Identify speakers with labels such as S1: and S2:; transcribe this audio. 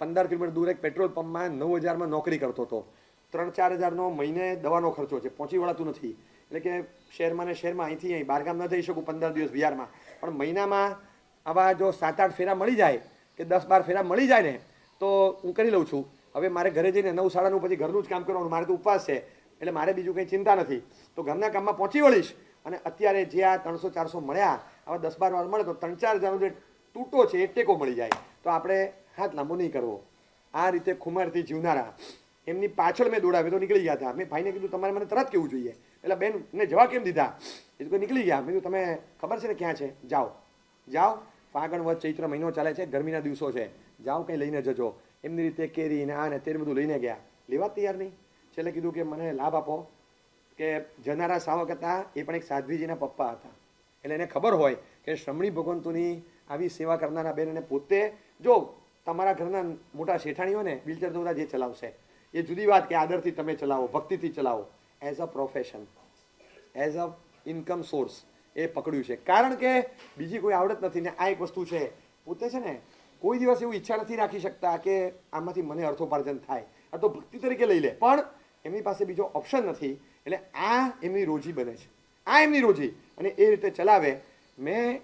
S1: 15 kilometre દૂર એક petrol પંપમાં 9,000માં નોકરી કરતો હતો. 3-4 હજારનો મહિને દવાનો ખર્ચો છે, પહોંચી વળાતું નથી. એટલે કે શહેરમાં ને શહેરમાં અહીંથી અહીં બહારગામ ન જઈ શકું 15 દિવસ બિહારમાં, પણ મહિનામાં આવા જો 7-8 ફેરા મળી જાય કે 10-12 ફેરા મળી જાય ને તો હું કરી લઉં છું. હવે મારે ઘરે જઈને 9-9:30 પછી ઘરનું જ કામ કરવાનું, મારે તો ઉપવાસ છે એટલે મારે બીજું કંઈ ચિંતા નથી. તો ઘરના કામમાં પહોંચી વળીશ. અને અત્યારે જે આ 300-400 મળ્યા, આવા 10-12 વાર મળે તો 3-4 હજારનો જે તૂટો છે એ ટેકો મળી જાય. તો આપણે હાથ લાંબો નહીં કરવો. આ રીતે ખુમારથી જીવનારા એમની પાછળ મેં દોડાવ્યો તો નીકળી ગયા હતા. મેં ભાઈને કીધું તમારે મને તરત કહેવું જોઈએ. એટલે બેનને જવા કેમ દીધા? એ તો નીકળી ગયા. મેં કીધું તમે ખબર છે ને ક્યાં છે, જાઓ જાઓ. ફાગણ વધ ચૈત્ર મહિનો ચાલે છે, ગરમીના દિવસો છે, જાઓ કંઈ લઈને જજો. એમની રીતે કેરી ને આ ને તે બધું લઈને ગયા. લેવા તૈયાર નહીં. છેલ્લે કીધું કે મને લાભ આપો કે જનારા સાવક હતા એ પણ એક સાધ્વીજીના પપ્પા હતા. એટલે એને ખબર હોય કે શ્રમણી ભગવંતોની આવી સેવા કરનારા બેન એને પોતે, જો તમારા ઘરના મોટા શેઠાણી હોય ને વ્હીલચેર દ્વારા જે ચલાવશે એ જુદી વાત કે આદરથી તમે ચલાવો, ભક્તિથી ચલાવો. As a profession, as a income source એ પકડ્યું છે. કારણ કે બીજી કોઈ આવડત નથી. ને આ એક વસ્તુ છે, પોતે છે ને કોઈ દિવસ એવું ઈચ્છા નથી રાખી શકતા કે આમાંથી મને અર્થોપાર્જન થાય, આ તો ભક્તિ તરીકે લઈ લે, પણ એમની પાસે બીજો ઓપ્શન નથી. એટલે આ એમની રોજી બને છે, આ એમની રોજી, અને એ રીતે ચલાવે. મેં